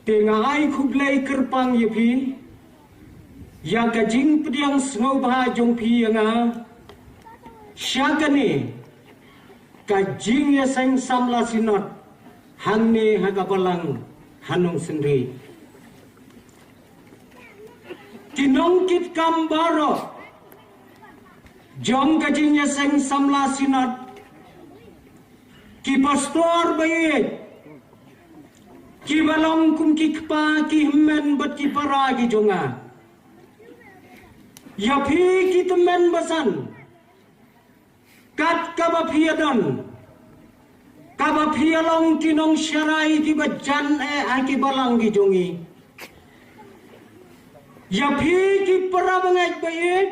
Tengai kublai kerpang yepi, yang kajing pediang sengau bahajong pi yang syakane kajing ya sang samla sinot hangne hagabalang hanong sendiri. Kinongkit kambaro jong kajing ya sang samla sinot ki pastor bayit ki balong kum ki kpa ki himmen bat ki para ki jonga ya phi ki temen basan kat kaba phiadon kaba phialong kinong syarai ki bajan aki balang ki jongi ya phi ki para bangai bayit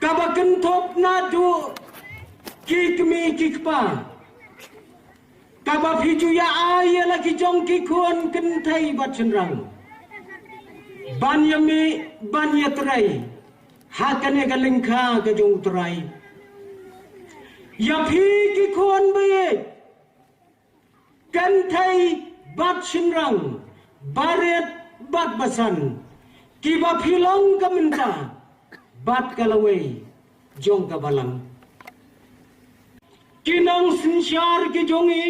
kaba kentop nadu ki kemi ki kpa kaba phi ya aya lagi jong ki kuan kentai bat cenrang banyami banyatrai hakane galengka ke jong trai ya phi ki kuan baye kentai bat cenrang baret bat basan ki ba philong kamenta bat kalawai jong kabalang kinong sinsyar ki jongi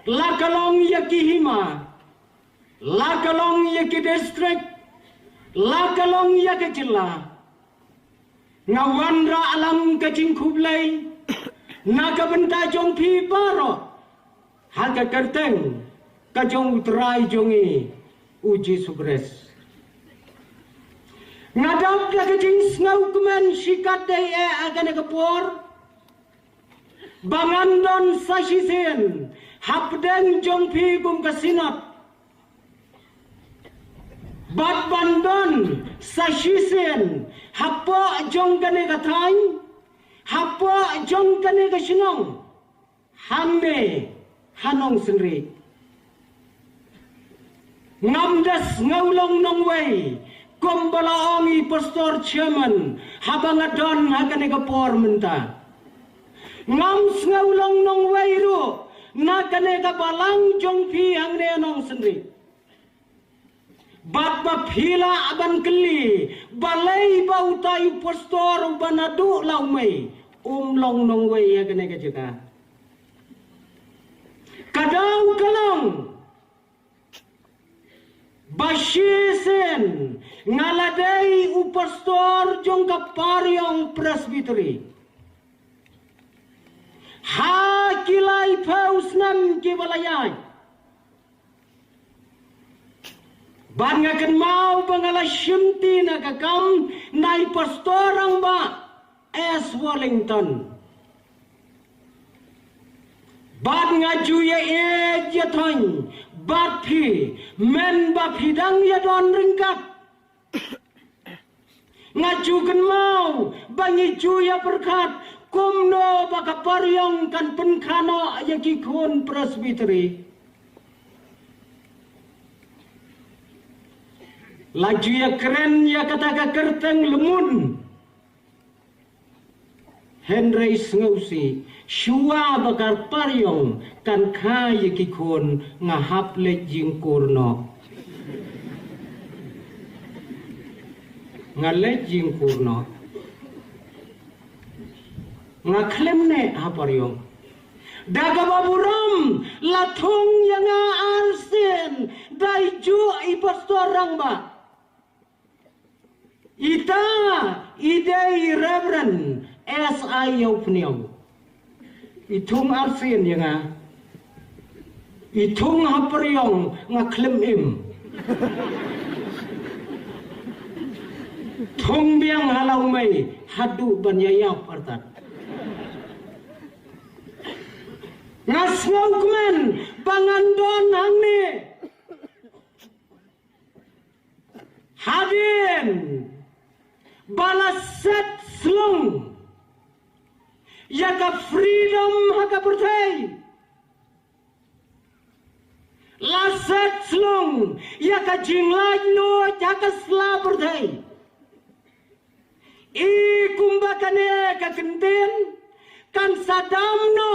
lakalong yaki hima lakalong yaki district lakalong yaki jilla ngawandra alam kacing kublai nakabenta jong pi baro haga kerteng kajong utrai jongi uji subres ngadap ya kacing snau kemen sikat day agane kepor bangandon sasisen hapdeng jong pi bum kasinat bat bandon sasisen hapo jong kane kathai hapo jong kane kasinong hamme hanong sendiri ngamdas ngaulong nongwei kombala ongi pastor chairman habangadon hakane kapor menta ngam ngaulong nong wairu nakane ka balang jong pi hangne nong sendiri bat ba phila aban keli balai ba utai pastor banadu laumai long nong wai hakane ka jaga kadang kalong Bashisen ngaladai upastor jong ka paryong presbytery hakilai pausnam kibalayay ban ngakan mau bangala syimti na kakam nai pastorang ba S. Wellington ban ngaju ya jathoin bat phi men ba phidang ya don ringkat ngaju kan mau bangi ju ya berkat kumno baka paryong kan penkhano ya kikun presbytery laju ya keren ya kata kerteng lemun Henry Ngausi Shua bakar paryong kan kaya kikon ngahap le jingkurno ngale jingkurno ngaklem ne haparyong daga baburam lathung yang arsen dai ju i pastorang ba ita idei reverend S.I. Yaupniyaw itung arsin yang itung haparyong ngaklem im thong biang halau mai hadu banyayap artat ngasngau kemen bangandon hangne hadin balaset slung yaka freedom haka pertai laset slung yaka jinglai no yaka sla pertai i kumbakane ka kenten kan sadam no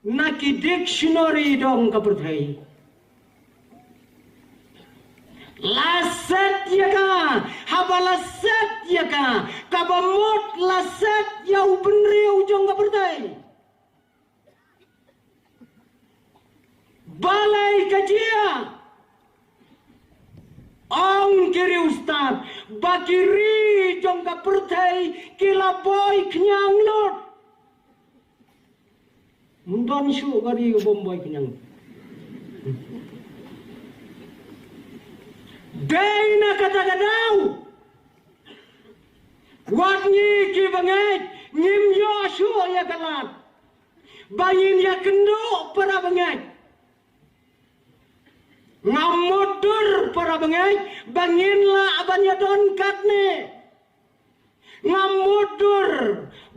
naki dictionary dong ka pertai Laset ya ka, habalaset ya ka, kabamot laset yau benriu jong ka bertai. Balai kajia, ong kiri ustad, bakiri jong ka bertai, kila boy kenyang lot. Mundan syuk kari bomboy kenyang. Daina kata-katau Watnyi ki banget Ngim Yosua ya kalat Bayin ya kenduk para banget Ngamudur para banget Banginlah abanya donkat ne Ngamudur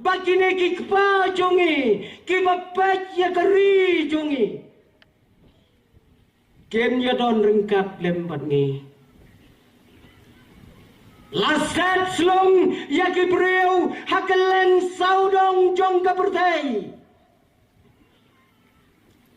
Bakine ki kepa jongi Ki bapet ya keri jongi Ken ya don rengkat lembat ni Laset slung yaki breu hakelen saudong jong kapertai.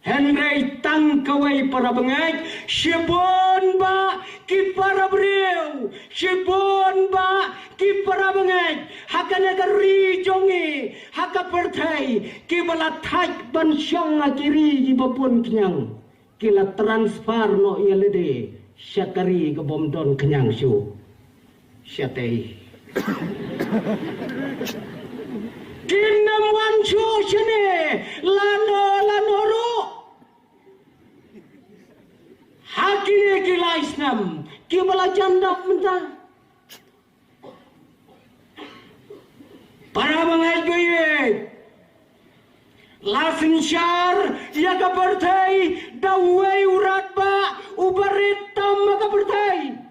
Henry tangkawai para bengai shibon ba ki para breu shibon ba ki para bengai hakana kari jongi hakapertai ki bala thaj ban syong akiri ji bapun kenyang kila transfer no yalede syakari ke bomdon kenyang syu Syatei Kinam wancu sini Lano ru Hakini kila Islam Kibala jandap mentah Para mengajuye Lasin syar Yaga bertai Dawai urat ba Ubarit tam maka bertai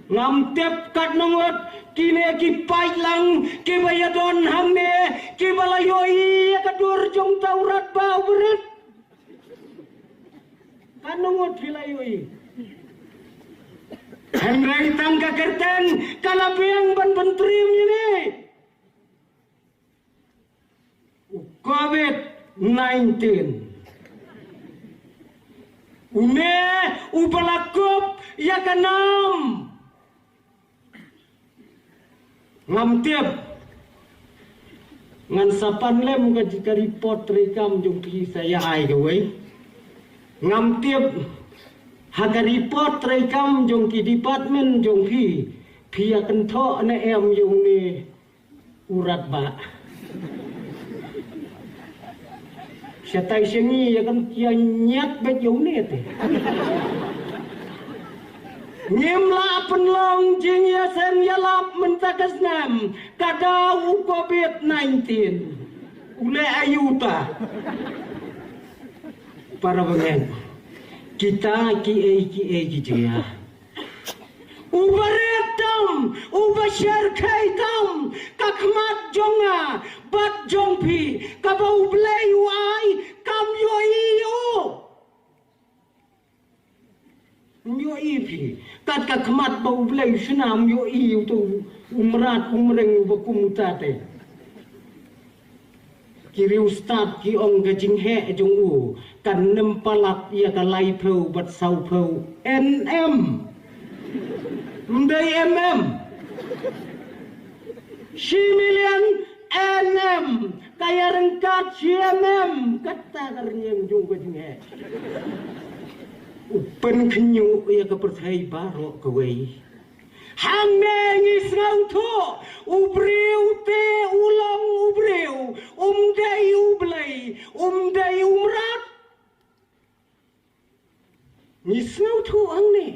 Ngam tep kat nongot kine ki pai lang ki bayadon hamne ki balayoi kadur jong taurat bau berit kan nongot filayoi Henry tangka kerten kalabiang ban bentrim ini COVID-19 une ubalakup ya kanam ngam tiap ngan sapan lem ka jika report rekam jong pi saya ai ke wei ngam tiap haga report rekam jong ki department jong pi akan tho na em jong ni urat ba Syatai sengi akan kia nyat bet jong ni te Ngimla penlong jing ya sen yalap mentakas nam kadau COVID-19 ule ayuta para bengen kita ki gitu ya ubaretam ubasharkaitam kakmat jonga bat jongpi kabau blei wai kam yo iyo yo ipi kat kakmat bau blei senam yo iyo tu umrat umreng bakumutate kiri ustad ki ong gajing he jong u kan nempalak ya kalai pheu bat sau pheu nm mdai mm si million nm kaya rengkat cmm kata karnyem jong gajing he upen kenyu ya kepercayai barok kewei hang nengis ngau tu ubriu te ulang ubriu umdai ublai umdai umrat ngis ngau tu ang ni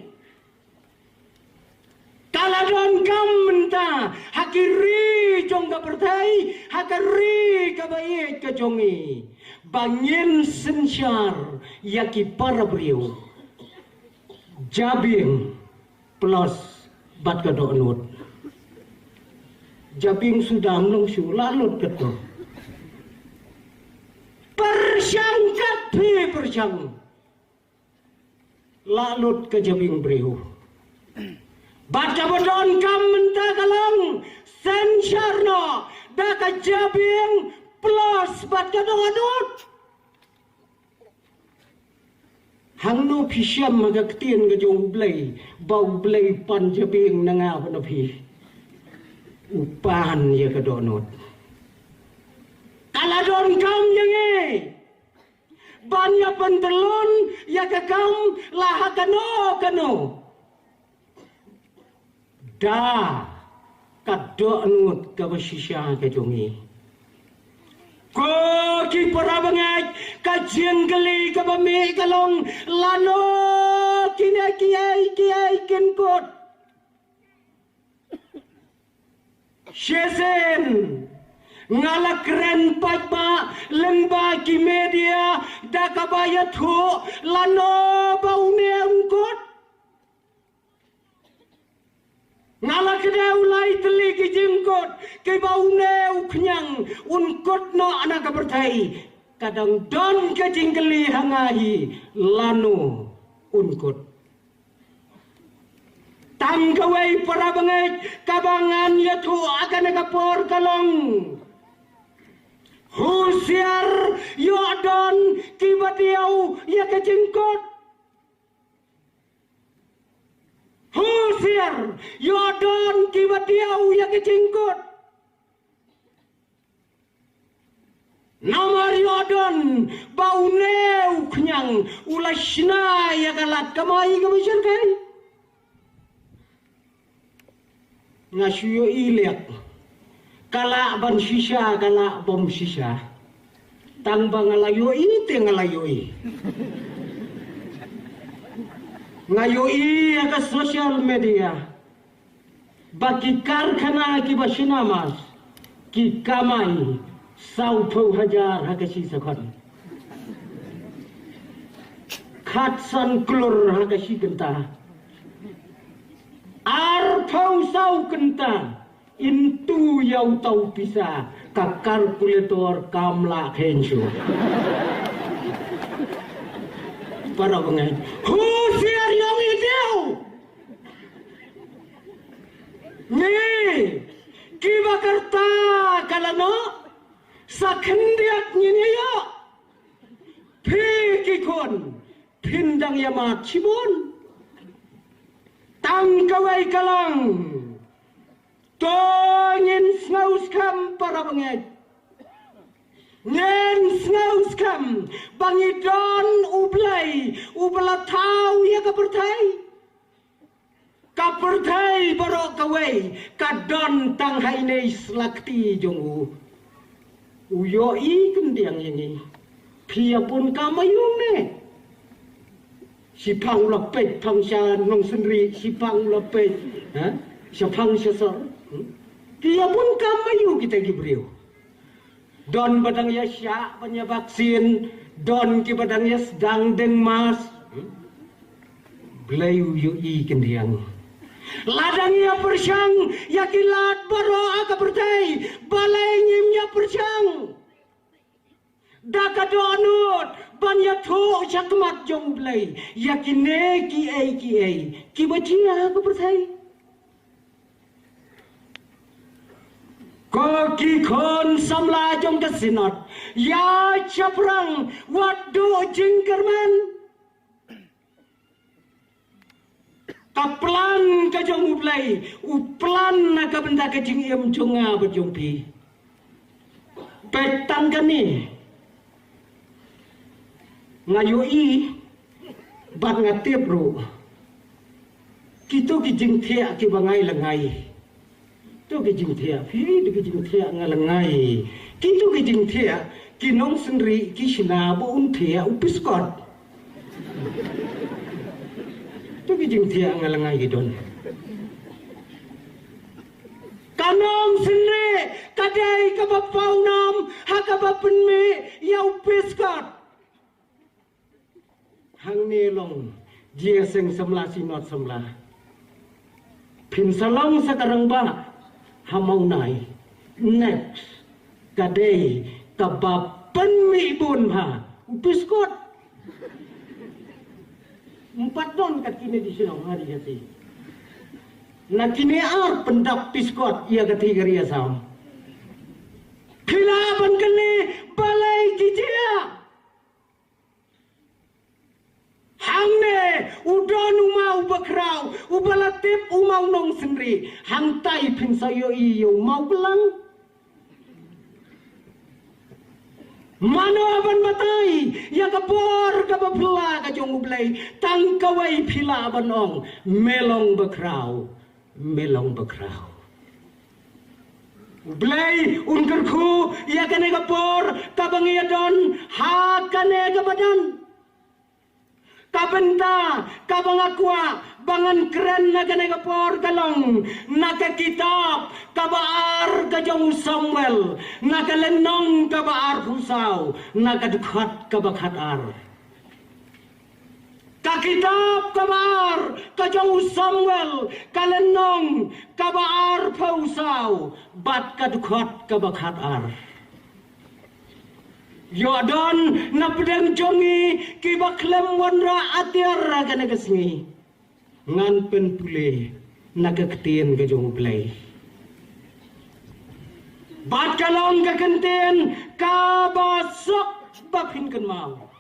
kaladon kam menta hakiri jong kepercayai hakiri kebaik kejongi bangin sensyar yaki para beriu Jabing plus bat kadok nut. Jabing sudah melungsu lalut betul. Persyang kapi persyang. Lalut ke jabing beriu. Baca bodon kam mentah kalang sensyarno daka jabing plus bat kadok nut. hang no pisiam magaktian ga jong blay bau blay pan jabing nanga panapi upan ya kadonot kaladon kam yange banya pentelon ya kakam lah kano da kadonut ka basisya ka jongi ko ki parabangat ka jenggali ka bami kalong lano kiai kenkot Shesen ngalak keren pajma lemba ki media da kabaya thu lano baune ungkot ngalak deu lai teli ki jengkot ke baune uknyang ungkot no anak bertai kadang don ke jengkeli hangahi lano ungkot tangkawai para banget kabangan yatu akan nakapor kalong husiar yodon kibatiau ya kejengkot husiar yodon kibatiau ya kejengkot nomor yodon bauneu kenyang ulasna ya kalat kamai kamisir kai ngasuyo ilek kala ban sisa kala bom sisa tang bangalayo ite ngalayoi ngayoi aga social media bagi karkhana ki basinamas ki kamai 20,000 hakasi sakon khatsan klur hakasi genta arpau sau kenta intu yau tau pisa ka kalkulator kamla khensu para bangai husiar yang ideu ni kibakarta kalano sakhendiak nyinya phikikon phindang yama chibon tangkawai kalang tongin snaus kam para banget ngen snaus kam bangidon ublay ubla tau ya kapertai barok kawai kadon tang hainei slakti jongu uyoi kendiang ini pia pun kamayung ne sipang lapet pangsa nong sendiri sipang lapet sipang sesor dia pun kamayu kita gibriu don badang ya sya punya vaksin don ki badang ya sedang deng mas belayu yu i kendiang ladang ya persyang ya kilat baro aka pertai balai nyim ya persyang daka donut banya tho chakmat jong blai yakine ki ai ki bachia ko perthai ko ki khon samla jong ka sinot ya chaprang wadu jingkerman kaplan ka jong blai uplan na ka benda ka jing em jonga bajong pi petang kani ngayoi bat ngatip ro kito kijing thea ki bangai langai to kijing thea phi to kijing thea ngalangai kito kijing thea kinong sendri kisna bo un thea upiskot to kijing thea ngalangai gidon kanong sendri kadai kabapau nam hakabapen me ya upiskot hang nelong dia seng semla sinot semla pin salong sekarang ba hamau nai next kadai kabapen mi bun ha upiskot 4 don kat kini di sinong hari hati nak kini ar pendap piskot ia ketiga sam kilaban kene balai kijia udon umau bakrau ubalatip umau nong sendiri hantai pin sayo iyo mau belang mano aban batai ya kapor kapapla ka jong ublay tangkawai pila aban ong melong bakrau Blay unkerku ya kane kapor kabang don ha kane kabadan kabenta kabang aqua bangan keren na kane kapor kalong naka kitab kabaar kajong Samuel naka lenong kabaar husaw naka dukhat kabakhat ar Kakitab kabar kajong Samuel kalenong kabar pausaw bat kadukhat kabakhat ar Yodon napdeng jongi kibaklem wanra atiar kanagasngi ngan penpule nagaktin kajong play bat kalong kakantin kabasok bapin kan mau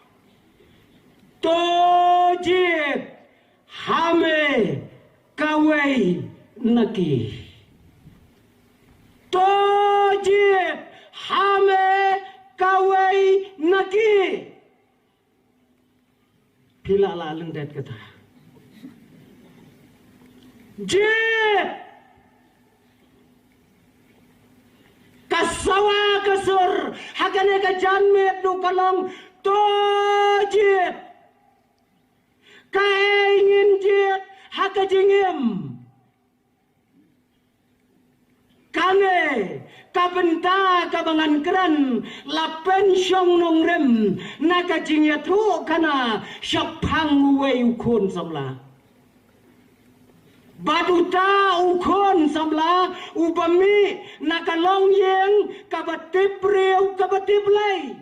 Tojit hame kawai naki Tojit hame kawai naki Pila la lendet kata Jit kasawa kasur hagane ka janmet no kalong Tojit Kaingin jit haka jingim Kane kabenta kabangan keran lapen syong nong rem naka jingyat hu kana syapang uwe ukon samla Baduta ukon samla ubami naka long yeng kabatip riu kabatip lay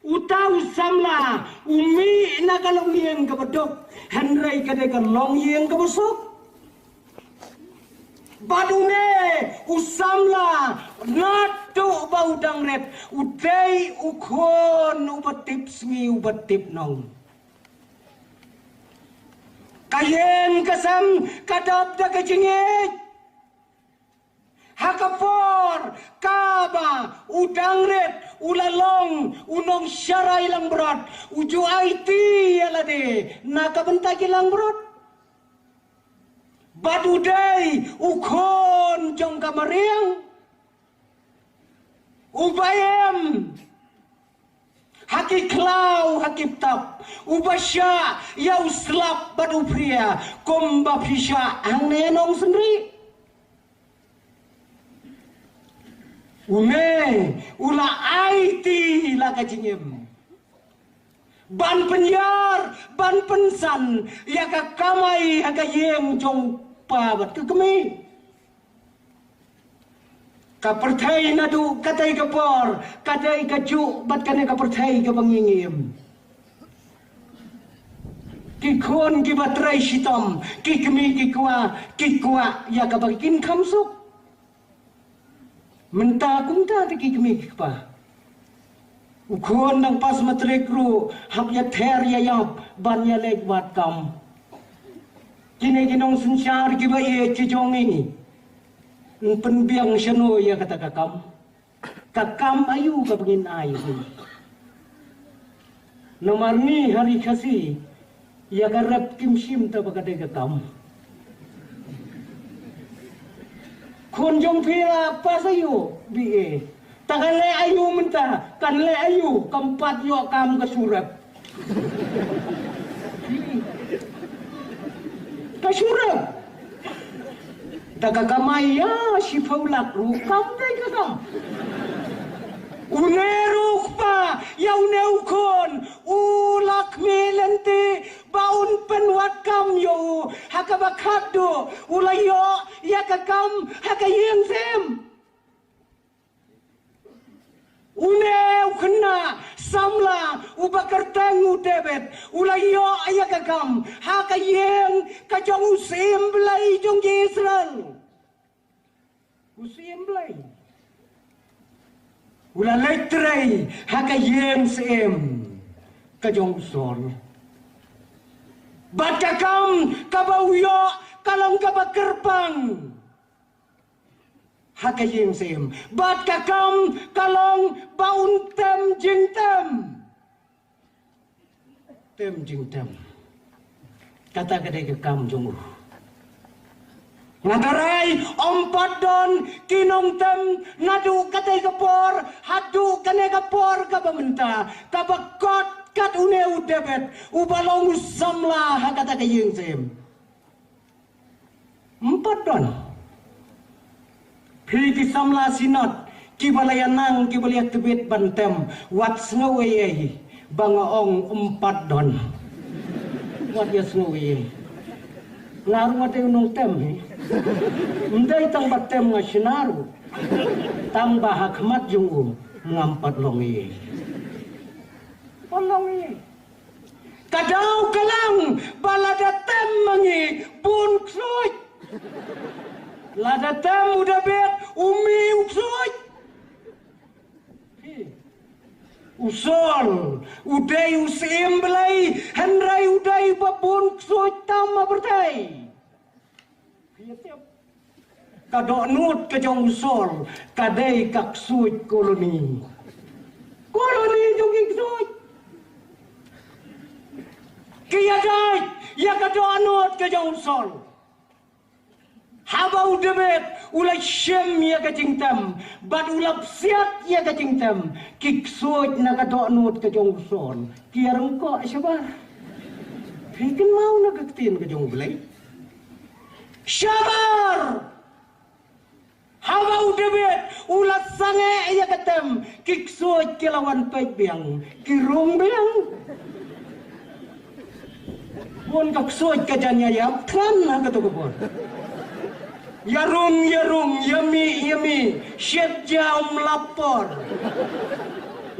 Utau samla umi nakalong yeng kabadok henry kadeka long yeng kabasok badune usamla natu baudang rep utei ukon ubatip smi ubatip nong kayen kasam kadap da kajingit hakapor kaba udang red ulalong unong syarai lang berat uju IT alade nakabentagi lang berat badudai ukon jong kamariang ubayam hakiklau hakiptap ubasya yau slap badu pria komba pisya ang nenong sendiri Ume, ula IT la kajingim. Ban penyar, ban pensan, ya ka kamai haga yem jong pabat ke kemi. Ka pertai nadu katai kapor, katai kaju bat kane ka pertai ka bangingim. Kikon ki batrai sitom, kikmi kikwa ya ka bagikin kamsuk. Menta kumta tiki kemik pa. Ukon nang pas matrekru hap ya ther ya yap ban ya leg wat kam. Kini ginong sensyar kiba ye cijongi. Penbiang syano ya kata kakam. Kakam ayu ka pengin ayu. Nomor ni hari kasih ya garap kimsim ta bakade kakam. Kunjung pila apa sayu BA takkan le ayu mentah kan le ayu keempat yo kam kesurap daga kamay ya si faulak rukam dai kakam uneruk pa ya uneukon ulak melente baun penwat kam yo hakabakado ulayo ya kakam hakayeng sem uneu kena samla ubakartangu debet ulayo ya kakam hakayeng kajong usim belai jong Israel usim belai ula letrai hakayeng sem kajong sol Batakam kabauyo kalong kabakerpang. Hakayim sim. Batakam kalong bauntem jingtem. Tem jingtem. Kata kedai kekam junggu. Ngatarai ompat don kinong tem nadu katai kepor hadu kane kepor kabamenta kabakot kat une udebet ubalong samla hakata kayeng sem empat don pili samla sinot kibalayanang kibalayat tebet bantem wat snoway bangaong empat don wat ya snoway ngaru ate unong tem Ndai tang batem nga sinaru tang bahakmat jungu ngampat longi polongi kadau kalang balada tem mangi bun ksuj lada tem udah bet umi uksuj usol udai usim belai hendrai udai babun ksuj tama bertai kadok nut ke jong usol kadai kak suit koloni jong suit kia dai ya kadok nut ke jong usol habau debet ulai shem ya ke jingtam bad ulap siat ya ke jingtam kik suit na kadok nut ke jong usol kia rengko sabar bikin mau na kaktin ke jong belai Syabar Hawau debet ulat sange ya ketem kiksuat kilawan pek biang kirung biang pun kaksuat kajanya ya kan kata kupon yarung yami syed jam lapor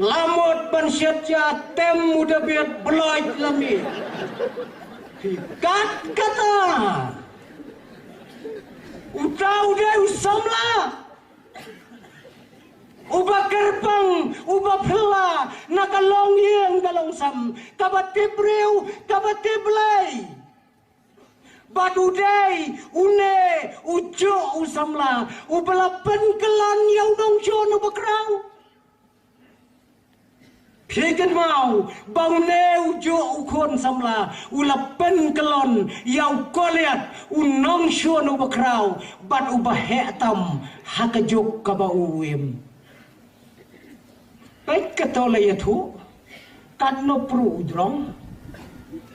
lamot ban syed ja tem muda biat beloit lami kata Utau dia usamla Uba kerpang Uba pela Nakalong yang galong sam Kabatibreu Kabatiblay Badudai Une Ujo usamla Ubala penkelan Yang dong jono bakrau Pikan mau Baune ujo ukon samla Ula penkelon Yau koliat Unong syono bakrau Bad ubah hektam Hakajuk kabauwim Baik kata layatu Kadno pru udrong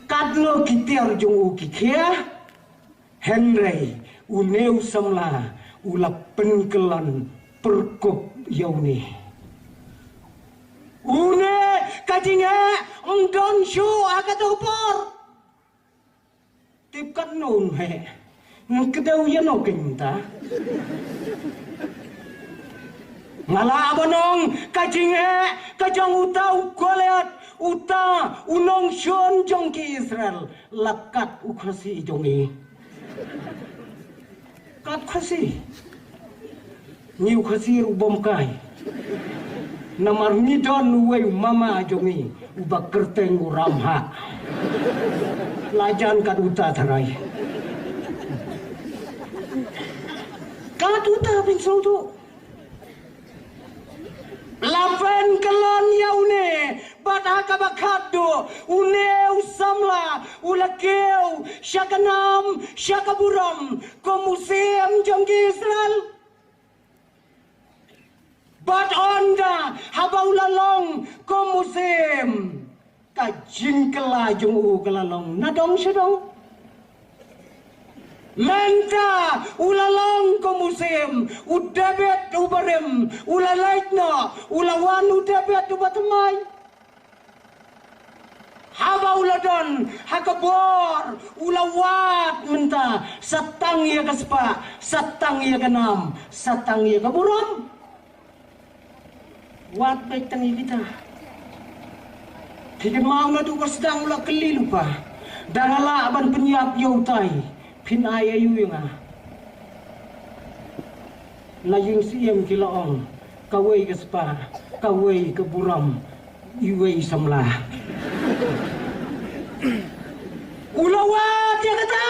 Kadno kitir jung ukikia Henry Uneu samla Ula penkelon Perkup yauni Une kajinga ongdon shu akatopor tipkat nun he ngkedau yano kinta ngala abonong kajinga kajang utau koleat uta unong shon jong ki Israel lakat ukhasi jongi kat khasi ni ukhasi ubom kai Namar midon uwe mama jongi ubak kerteng uramha lajan kat uta tarai kat uta pingsau tu lapen kelon yaune badaka bakado une usamla ulakeu syakanam syakaburam komusem jongi Israel Bat onda habau lalong ko musim kajing kelajung u kelalong nadong sedong menta ulalong ko musim udabet ubarem ulalaitna ulawan udabet ubatamay habau ladon hakabor ulawat menta satang ya kaspa satang ya kanam satang ya kaburam Wat baik tangi kita. Tidak mau na tu sedang ulah keli lupa. Dangala aban penyiap yautai. Pin ayayu yung Laying siyem kilaong. Kaway kaspa. Kaway kaburam. Iway samla. Ulawat dia kata.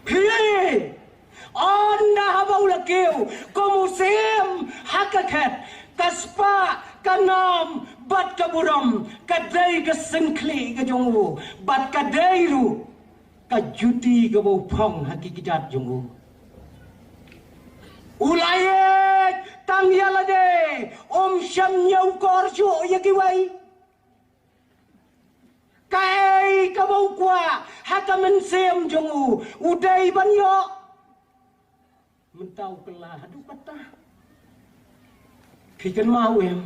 Pilih. Anda habau lakeu. Komusim hakakat. Kaspa kanam. Bat kaburam. Kadai kesengkli kejongu. Bat kadairu. Kajuti kabau pong hakikijat jongu. Ulayet tang yalade om syam nyau korjo yakiwai kai kabau kwa haka mensem jongu udai banyo mentau kelah adu kata kikan mau em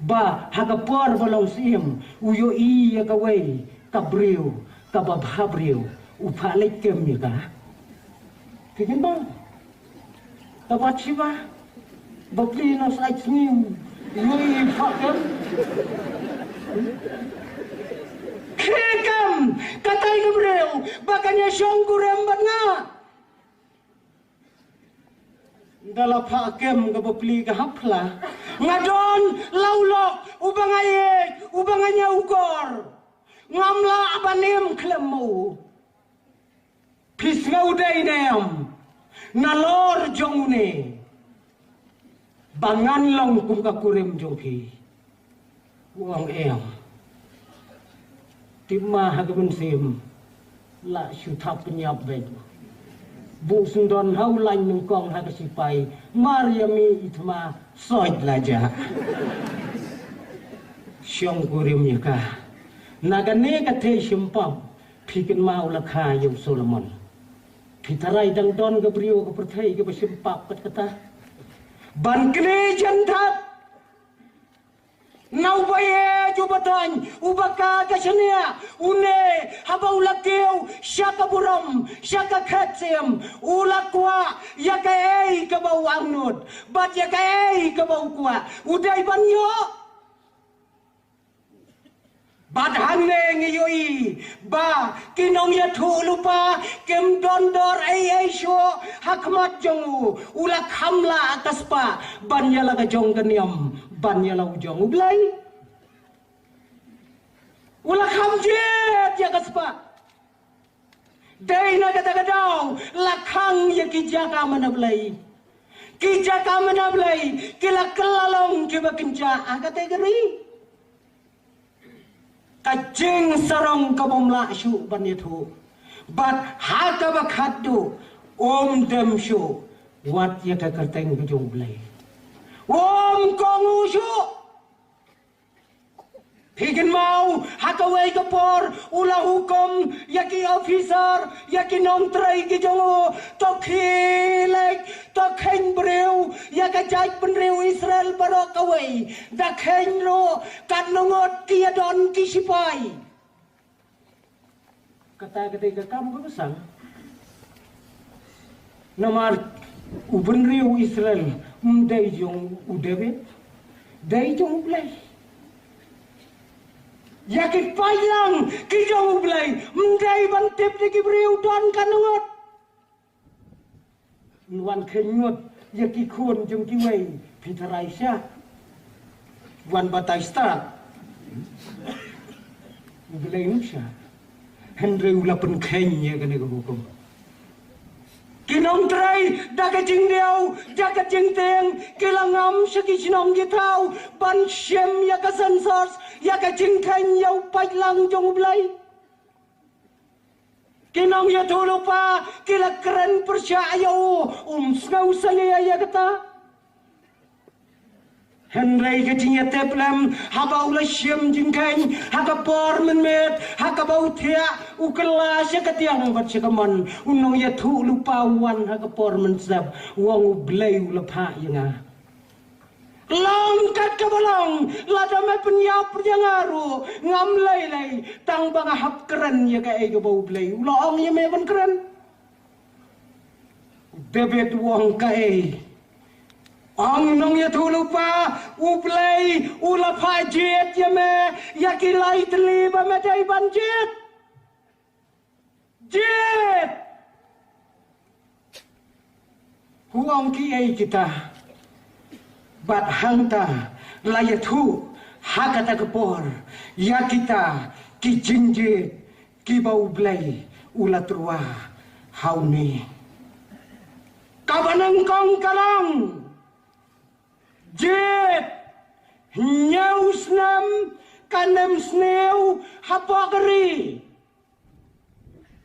ba haka por balong sim uyo i yakawai kabriu kababhabriu upalek kem yaka kikan bang Dapat siapa? Bapli nas aitsniu, yui fakam. Kekam, katai Gabriel, bakanya syongkurem batna. Dalam fakam ke bapli ke hapla, ngadon laulok, ubanganya ukor, ngamla abanem klemu, pisngau dainem. Nalor jongune bangan long kum ka kurim jongki uang em timma hagamen sim la syuthap penyap bed bu sundon hau lain nungkong hagasipai mariami itma soid laja syong kurim yaka nagane ka te simpam phikin mau lakha yau Solomon Pitarai dang don ke brio ke pertai ke bersimpak kata ban kene jantat nau baye jubatan ubaka kasania une habau lakeu syaka buram syaka khatsem ulakwa yakai ke bau angnut bat yakai ke bau kwa udai banyo Badhang ngiyoi ba kinong ya thu lupa kem dondor ai sho hakmat jongu ula khamla ataspa banyala ka jong kaniam banyala ujong ublai ula khamjet ya kaspa dai na kata kadau lakhang ya kijaka manablai kila kelalong kiba kenca akate geri Kajing sarong kabomla syu banitu bat hata bakhadu om dem syu wat ya ka kerteng bujung blai om kongu syu pigin mau hata wei kapor ula hukum yaki officer yaki nom trai ki jongo to khilek to khen breu yaka jai penreu Israel barok away da khen ro kat nongot ki don ki sipai kata ketika kamu besang namar ubenreu Israel dai jong udewe dai jong blai Yakit payang kijong ublay mendai bantip di kibriu don kanungot nuan kenyut yaki kun jung kiwei pitarai sya wan batai start ublay nusya hendre ula pen kenya kene hukum kinong trai daga jing diau jaga jing teng kilangam seki sinong gitau ban syem ya ka sensors ya ka jing khen yau pai lang jong blai kinong ya lupa kila keren percaya skau salia ya kata Henry ketinya teplam haba ula syem jing khen haka por menmet haka bau thia ukela sya katiang bat sekaman unong ya lupa wan haka por mensab wong blai ula pha yanga Langkat ke balong lada me penyap jangaru ngam lay tang banga hap keren ya ka ega bau blai ulong ya me ban keren bebet wong ka ang nong ya lupa uplay ula pajet ya me ya kilai teli ba me dai banjet jet huang ki kita bat hangta layatu hakata kepor ya kita ki jinje ki bau blai ulat ruah hauni kabanang kong kalang jet nyaus nam kanem sneu hapagri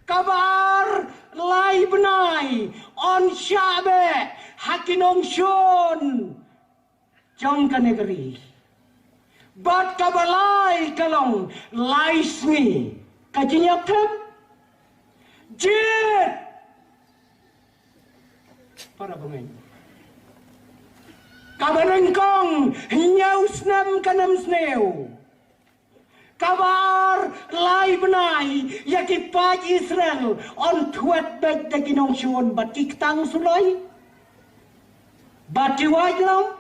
kabar lai benai on syabe hakinong shon jong kanegeri bat kabalai kalong laismi kajinyap tem jet para pemain kabanengkong nyaus nam kanam sneu kabar lai benai yaki paj Israel on tuat bet dakinong shon bat kiktang suloi bat diwaj long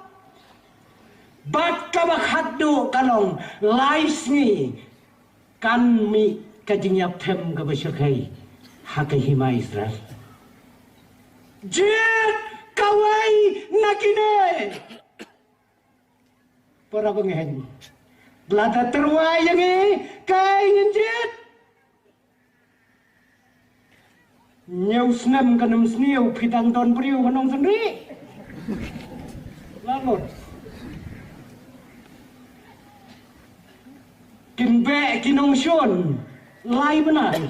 bat kabak haddo kalong laismi kan mi kajinyap tem kabasyakai hakai hima Israel jet kawai nakine para pengen belada terwai yang kai ngenjet nyaus nam kanam sniu pitang don priu kanong sendiri lalu kinbe kinong shon lai benai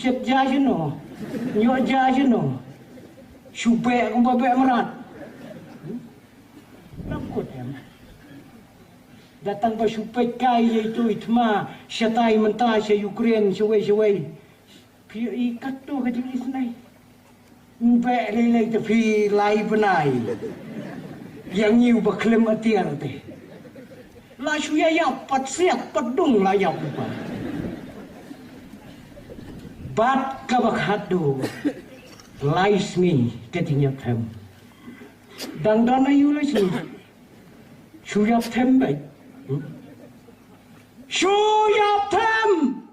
set jajeno nyo jajeno shube kumbabe merat lakut em datang pa shube kai yaitu itma syatai menta sya Ukraine shwe pi ikat tu ka jenis nai be lele te pi lai benai yang niu baklem atiar te la shuya ya pat siak padung la ya pa bat kabakadu laismi ketinya them dang dana yu laismi shuyap them bai shuyap them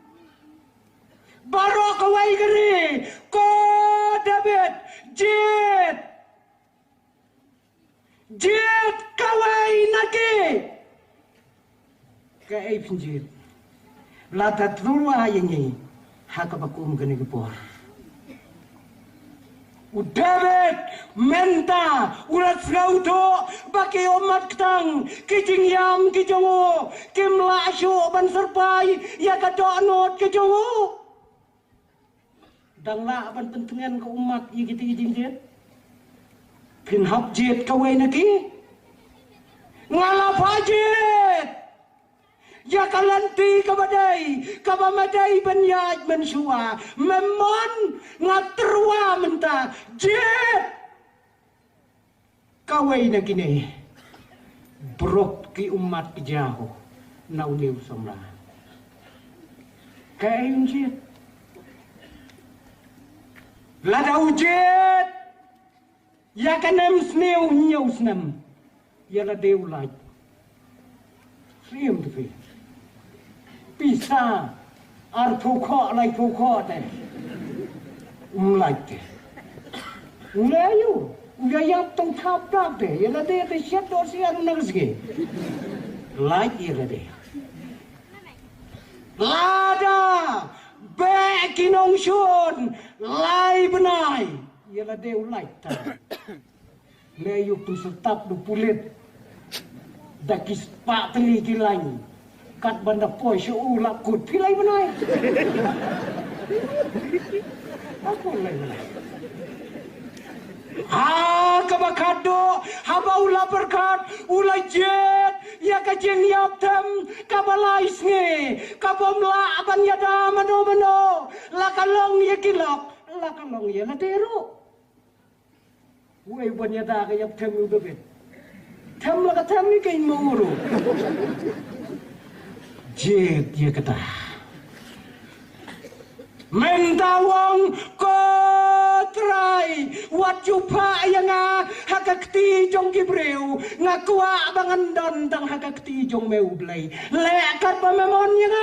barok kawai geri ko David jet kawai naki kai pinjit lata trua yengi hakabakum kene gepor David menta ulat sauto baki umat ketang kijing yam kijongo kimla asyo ban serpai ya kato anot kijongo dang la ban pentengan ke umat ya gitu kijing jet pin hap jet kawai naki ngalap jet ya kalanti kabadai kabamadai banyaj mensua memon ngaterwa menta jet kawai na kini brok ki umat jauh na uniu somla kain jet ladau jet ya kanem sneu nyau snem ya ladeu laj Riam tu bisa ar pokok lai pokok te mulai te mulai you udah yang tong taprak te ya la de te siap do siar nagske like ya la de lada be kinong shon lai benai ya la de ulai ta le you tu setap du pulit dakis pak teli kilai kat banda poi syu ulak kut pilai benai aku lai benai kabakado haba ula berkat ula jet ya kajeng yap tem kabalai snge kabomla aban yada mano lakalong ya kilok lakalong ya latero wei ban yada ka yap tem ubebet tem la ka tem ni kain manguru jet ya kata mentawang kotrai wat jupa yang hakakti jong gibreu ngakwa bangan don tang hakakti jong meublai lekat pamemon yang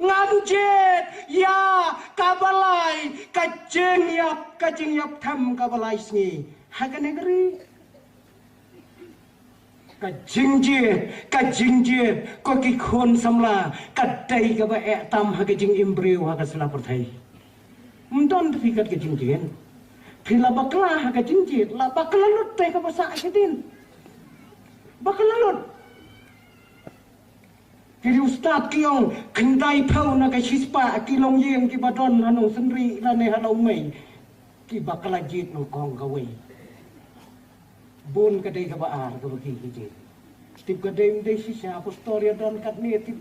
ngamjet ya kabalai kajeng yap tham kabalai sni hakanegeri Kajingje ko ki khon samla kadai ka ba tam ha ke jing imbreu ha ka sala perthai mundon fikat ke jingjen phila bakla ha ka jingje la bakla lut te ka basa akitin bakla lut kiri ustad kiong kendai phau na ka shispa ki long yeng ki badon hanong senri la ne halong mei ki bakla jit no kong ka wei bun kadai ka ba ar ka ba ki jit tip kadai mdei sisa apostoria don kat ne tip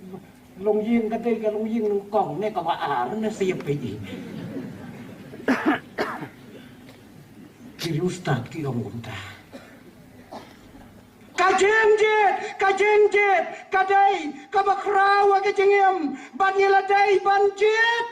long yeng kadai ka long yeng no kong ne ka ba ar na siap pe ji kiri ustad kiong gumta Kajengjet, kadai, kabakrawa kajengem, bangiladai banjet.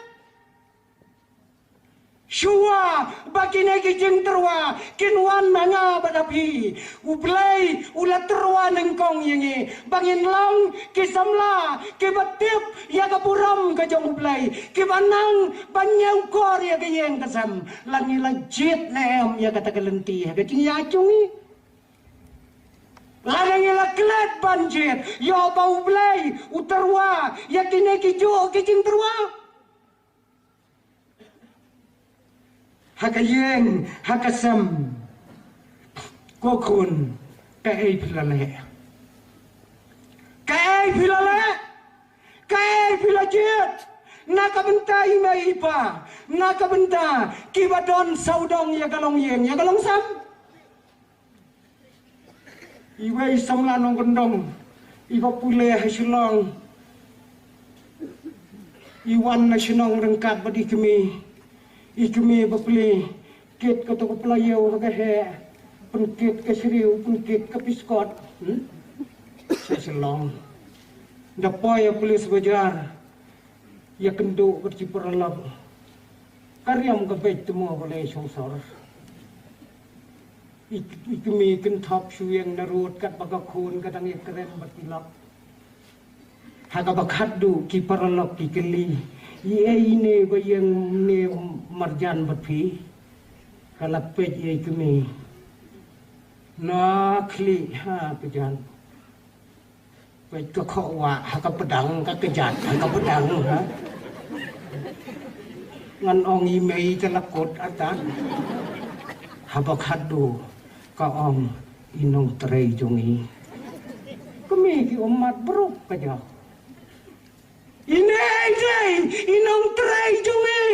Shua, bagine kijeng terwa, kinwan nanga badapi, ublay, ulat terwa nengkong yengi, bangin lang, kisamla, kibatip, ya kapuram kajong ublay, kibanang, banyau kor ya kayeng kasam, langilajit neem ya kata kelenti, kajeng yacungi. Larang ila klet banjir, yo bau blay, utarwa, yakine kijo kijing terwa. Hakayeng, hakasam, kokun, kai pilale. Kai pilajit, nakabentai maipa, nakabenta, kibadon saudong ya kalong yeng, ya kalong sam. Iway samla nong gondong, iwa pule hasilong, iwan na sinong rengkat badi ikemi bapuli, kit kato keplayo kagahe, penkit kesiriu, penkit kepiskot, hasilong, dapoy pulis bajar, ya kendo berciperalap, karyam kabait temu boleh songsor. Ikemi kentap suyeng narut kat bagakun kadang yang keren bertilap. Haga bakadu ki paralap ki keli. Ie ini bayang ne marjan berpi. Kalapet ie ikemi. Nakli ha pejan. Pet kekokwa haga pedang ka kejat haga pedang ha. Ngan ong imei telakot atan. Habakadu kaong inong terai jongi. Kami ki umat beruk kaja. Ini inong terai jongi.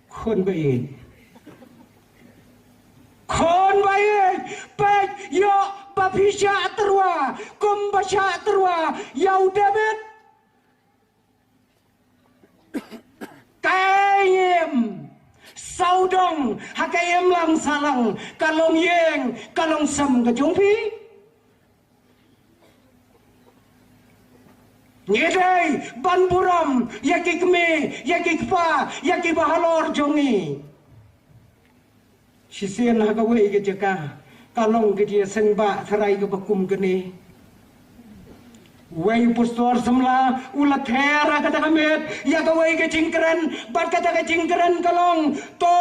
Kon bayi. Pek yo babisya terwa, kumbasya terwa, yau debet. Kayem. Saudong hakayem lang salang kalong yeng kalong sam kajongpi ngedai ban buram yaki keme yaki kpa yaki bahalor jongi sisian hagawe ke jaka kalong ke dia sengba sarai ke bakum kene Wei postor semla ulat hera kata kamet ya kawai ke cingkeren bat kata ke cingkeren kalong to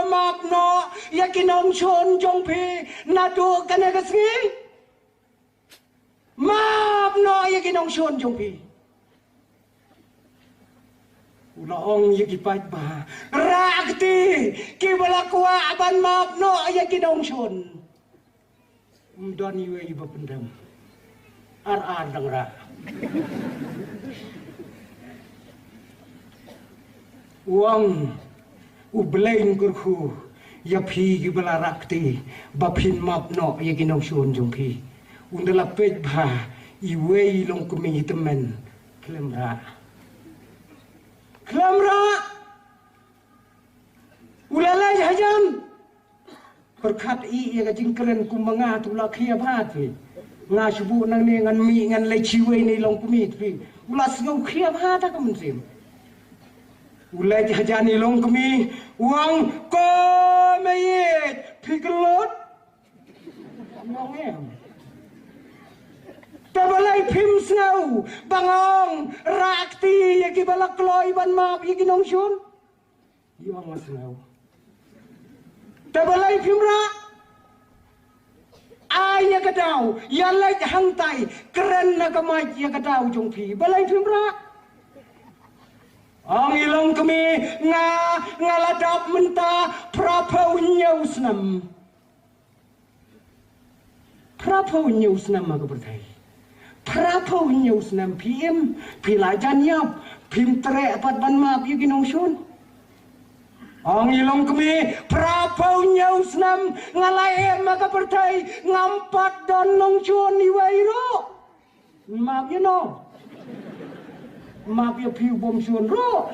mapno ya kinong shon jongpi nado kana kasngi mapno ya kinong shon jongpi ulaong ya kipat ba rakti kibalakwa ban mapno ya kinong shon mdani wei bapendam ar dengra uang ublain kurku ya phi ki balarakti baphin mapno ya ginong shon jongpi undala pej bha iwei long kumi temen klemra ulala jajan berkat i ya jingkeren kumanga tula khia bhat nga subu nang ni ngan mi ngan lai chiwe ni long kumi tri ulas ngau khia bha ta kam sim ulai jajani long kumi uang ko mayit piklot ngong em tabalai phim snau bangong rakti ya ki balak kloi ban map ya ginong shun yuang snau tabalai phim ra Ai ka dau ya lai hang tai keren na ka mai ya ka dau jong phi balai phim ra ang ilong kami ngaladap menta prapau nyusnam aga bertai prapau nyusnam pm pilajan yap pim tre apat ban map yu ginong shun ang ilong kami prapau nyusnam ngalai aga bertai ngampat don nong chun ni wairo map you know maaf ya piu bom suan ro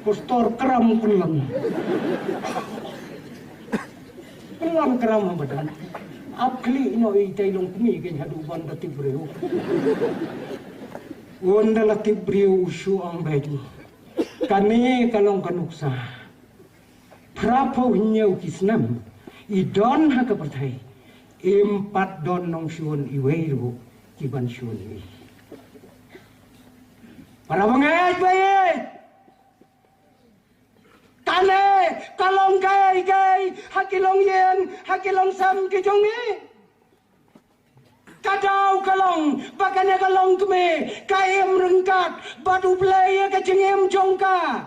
postor keram kelam badan apli no itai long kumi gen hadu ban dati breu wonda lati breu usu ang baju kane kalong kanuksa prapo nyau kisnam idon haka pertai empat don nong suan iweiru kiban suan iwi para mengait baik kane kalong gai hakilong yen hakilong sam ke jongi kadau kalong bakane kalong keme kaem rengkat batu play ke jengem jongka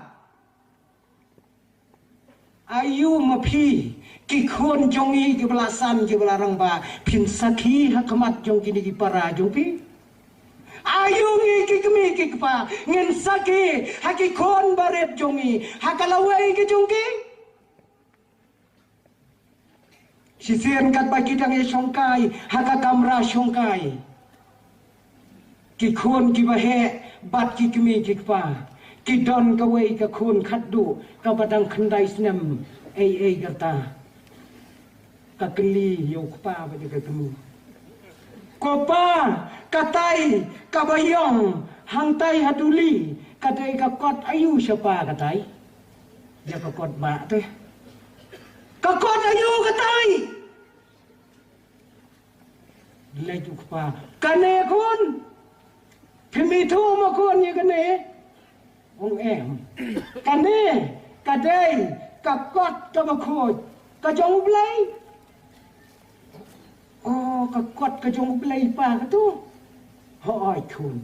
ayu mapi ki khon jongi ki belasan ki belarang ba pin sakhi hakmat jong kini ki para jongpi ayu ngi ki pa ngin saki haki khon baret jongi hakalawai ki jongki sisian kat bagi dang ye songkai haka kamra songkai ki khon ki bahe bat ki kmi ki pa ki don ka wei ka khon khaddu ka badang khandai snam ei garta ka kli yo pa ba ka kmi kopa katai kabayong hangtai haduli kadai kakot ayu siapa katai ya kakot ba teh kakot ayu katai leju pa kane kon pimitu ma kon ye kane ong em kane kadai kakot kabakot kajong blai oh kakot kajong blai pa katu hoi kun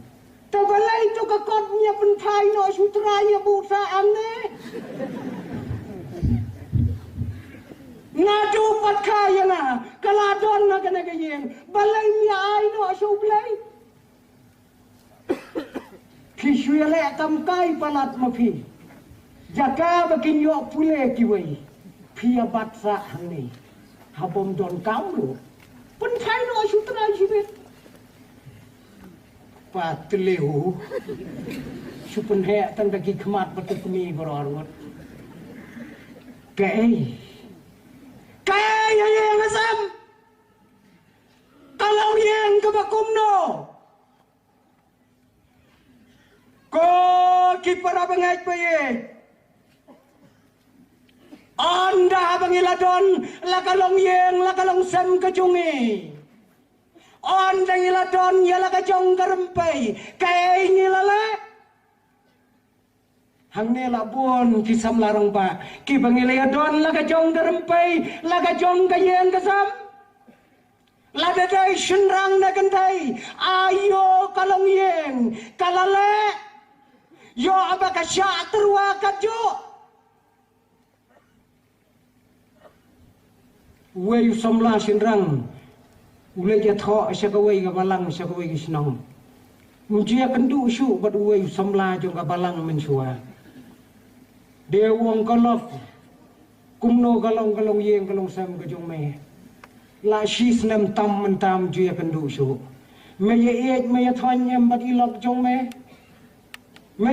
tabalai tu kakotnya pun phai no sutraya busa amne ngadu pat kaya na kaladon na kana gayen balai mi ai no su blai phisuyale tam kai palat ma phi jaka bakin yo pule kiwai phia bat sa hangni habom don kau lu pun phai no sutra jibet patlehu supun he tang dagi khmat batuk mi boror kai yang asam kalau yang kebakum no ko kipara bangai paye anda bangiladon lakalong yang lakalong sam kajungi on dangiladon yala kajong garempai kai ngilala hangne labon kisam larang ba ki bangiladon la kajong garempai la kajong kayen kasam la dadai shenrang na kantai ayo kalong yen kalale yo abaka sya terwa kajo wei somla shenrang ule dia tho syakawai ga balang syakawai ga snong mujia kendu syu bad wei somla jong ga balang mensua de wong kolok kumno galong yeng galong sam ga jong me la shis nam tam mentam jia kendu syu me ye et me thon nyam bad ilok jong me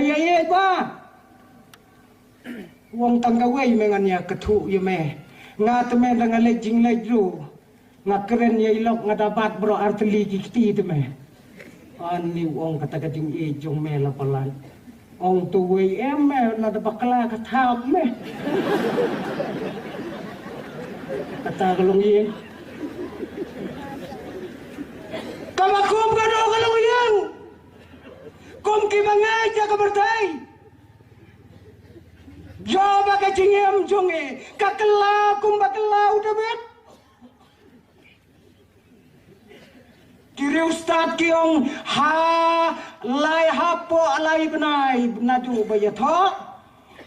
ye et ba wong tang ga wei me ngan ya kethu ye me nga teme dang le jing le ru nga keren ye ilok nga dapat bro arteli kiti teme ani wong kata kating e jong me la palan ong tu wei em me la da bakla ka thap me kata galong ye kamakum ka do galong yang kom ki bangai ja ka bertai Jawab ke cingem jonge kakela kum bakela udah bet Kiri ustad kiong ha lai hapo lai benai nadu bayatho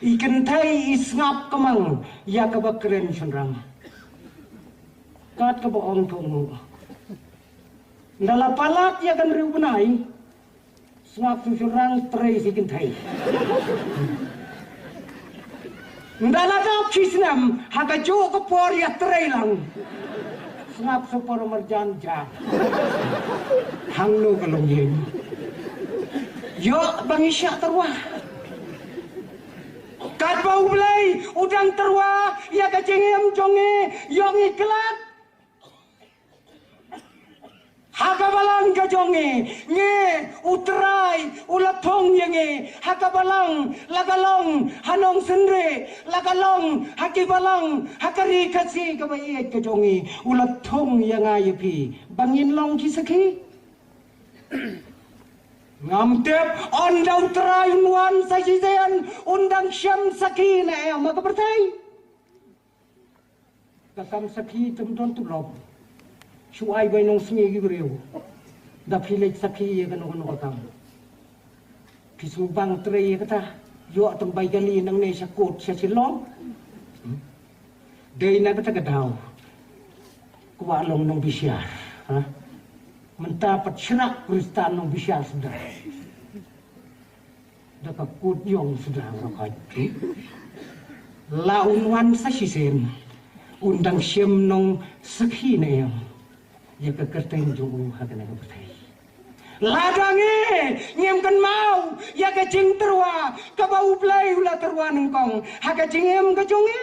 ikan thai isngap kamang ya kabakren senrang kat kaboong tunggu dalam palat ya kan riu benai sngap senrang tray ikan thai dalam dap kisnam hagaju kapor ya tray lang sngap super merjan ja hangno kalong yin yo bang isya terwah kat bau belai udang terwah ya kacengem jonge yong iklat hakabalang kajonge nge utrai ulathong yange hakabalang lagalong hanong senre lagalong hakibalang hakari kasi kabayet kajonge ulathong yang ayepi bangin long kisaki ngamtep ondang terai nuan sajian undang syam saki na maka bertai kakam saki temdon tulop Suai bai nong sengi gibreu, da pilih saki ya kan orang kam. Kisung bang tray kata, yo tembai gali nang ne sakut sasilong. Dei na kata kadau, kuwa long nong bisyar, ha? Mendapat serak kristan nong bisyar sudah. Da kaput yong sudah rakat. Launwan sasisen, undang syem nong saki na yang. Ya kekerteng jung hakana bertai ladange ngem mau ya kecing terwa ka bau play ula terwa nengkong hakacing em kajonge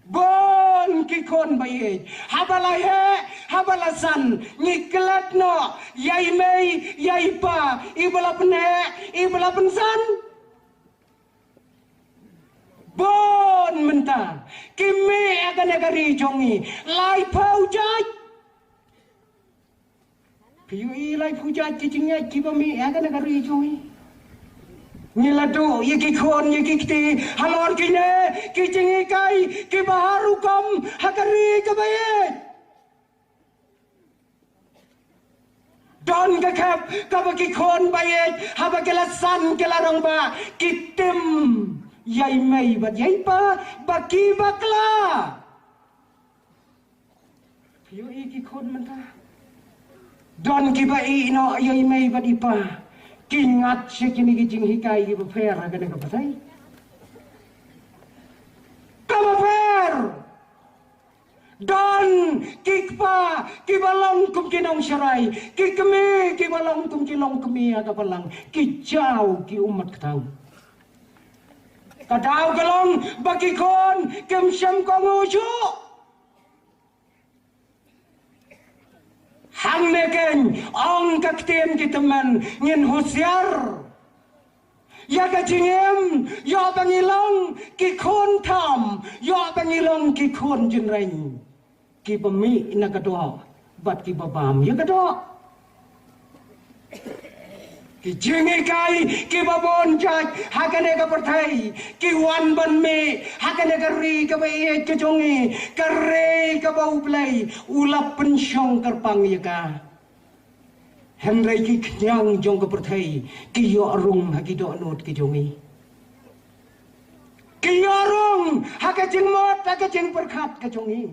bon kikon baye habala he habala san ngiklat no yai mei yai pa ibala pne ibala pensan bon mentah kimi akan negari jongi lai pau jaj piui lai pau jaj cicingnya cibami akan negari jongi niladu yaki kon yaki kiti halor kine kicingi kai kibaharu kam hakari kabaye don kakap kabaki kon baye habakelasan kelarong ba kitim yai mai bat yai pa baki bakla piu iki kon menta don ki ba i no yai mai bat ipa kingat sekini ki jing hikai ki fer aga ne ka patai kama fer don kikpa ki balong kum kinong syarai ki kemi ki balong kum kilong kemi aga balang ki jau ki umat ketau kadau galong bagi kon kem syam konguju hang neken ong kaktem ki teman ngin husyar ya kacingem ya bangilong ki kon tam ya bangilong ki kon jenreng ki pemi na kadua bat ki babam ya kadua ki jingi kai ki babon jak hakane ka perthai ki wan ban me hakane ka ri ka bai ke jongi kare ka bau play ulap pensyong kerpang ya ka henrai ki knyang jong ka perthai ki yo rung haki do not ki jongi ki yo rung haka jing mot haka jing perkhat ka jongi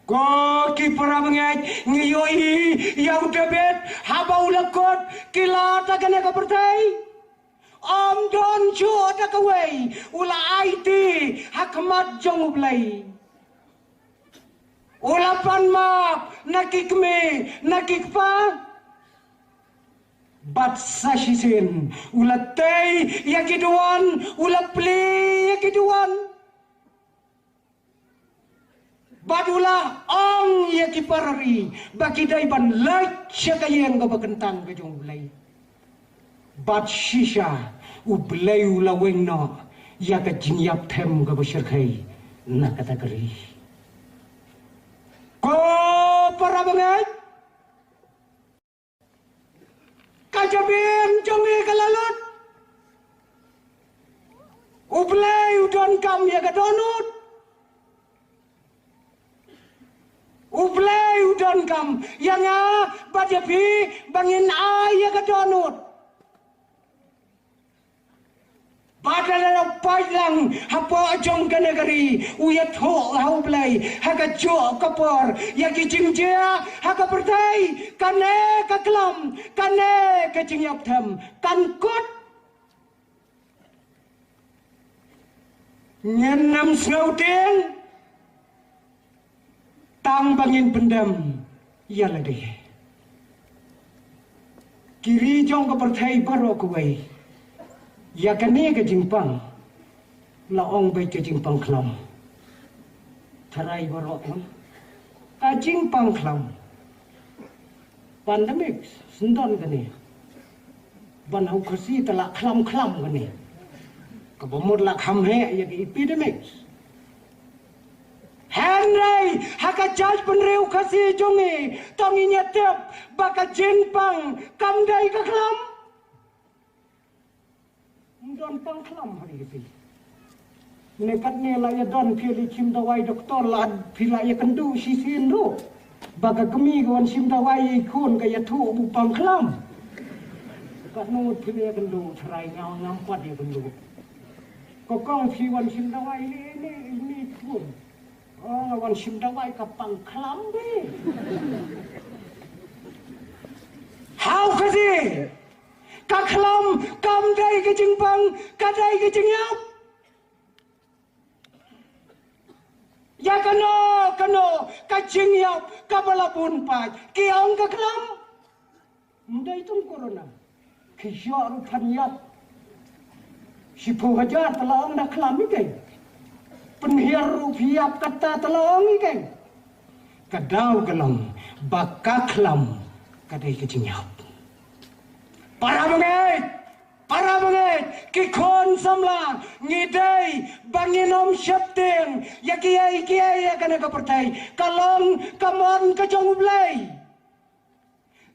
ko ki para mengai ngiyoi yang debet habau lekot kila takane ka pertai om don chu ta ka wei ula IT hakmat jong ublai ula pan ma nakikme nakikpa bat sashisin ula tei yakiduan ula pli yakiduan badula ong ya kiparari baki daiban like syakayeng ka bakentang ka jong ulay bat shisha ublay ulaweng no ya ka jinyap them ka basyarkay na kategori ko para bangay kajabin jongi kalalot ublay udon kam ya ka donut kam yang badapi bangin ayah ke donut badal pailang hapa jong ke negeri uyat ho hau blai haga jo kapor ya kijingja haga pertai kane ka kelam kane ka jingyap tham kan kot nyenam snauteng tang bangin pendam ya lagi kiri jong ka pertai baro kuai ya kani ke jingpang laong bai ke jingpang klam tharai borok ka jingpang klam pandemic sendon kani ban hau khasi tala klam kani ka bomod la kham he ya ke epidemic Henry haka judge penreu khasi jongi tongi nyetep baka jingpang kamdai ka klam don pang klam hari ini. Nekatnya lah ya don pilih sim dawai doktor lah pilih ya kendu sisin ro. Baga kami kawan sim dawai ikon kaya tu bu pang klam. Kat nut pilih ya kendu cerai ngam kuat ya kendu. Kokong piwan sim dawai ini pun. Oh wan sim dawai ka pang klam be. How kasi? Kaklam kamdai ke jingpang kadai ke jingyap ya kano ka jingyap kabalapun pa kiong kaklam ndai tung corona kisyo panyap sipu hajar talaong na klam ikay penhir rupiap kata talaong ikay kadaw kalam bakaklam kadai ke jingyap Para bangit, kikon samla, ngidai, banginom syapting, ya kiai ya kana kapertai, kalong kamon kajong ublay.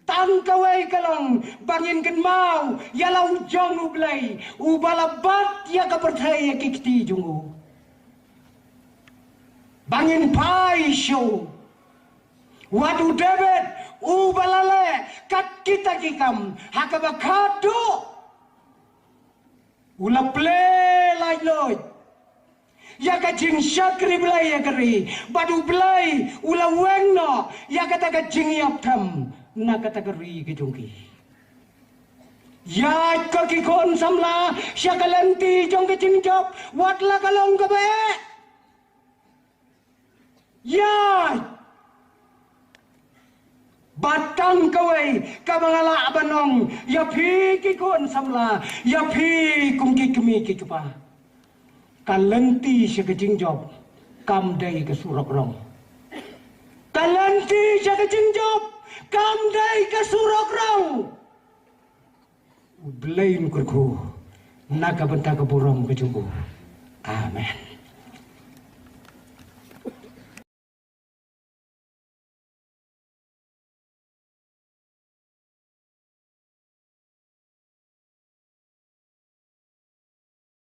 Tang kawai kalong, bangin kan mau, ya lau jong ublay, ubalabat ya kapertai ya kikti jungu. Bangin pai show. Wadu David, ubalale, kat kita kikam, hakabakado. Ula play lai loy. Ya kajing syakri belai ya keri, badu belai, ula wengno, ya kata kajing yap tham, na kata keri kejungki. Ya kakikon samla, syakalanti jong kajing job, watla kalong kabae. Ya. Batang kawai kamangala abanong ya pi kikon samla ya pi kungki kemi kikupa kalenti siya kajingjob kamday ka surakrong kalenti siya kajingjob kamday ka surakrong ublayin kurku nakabanta ka burong kajungku amen.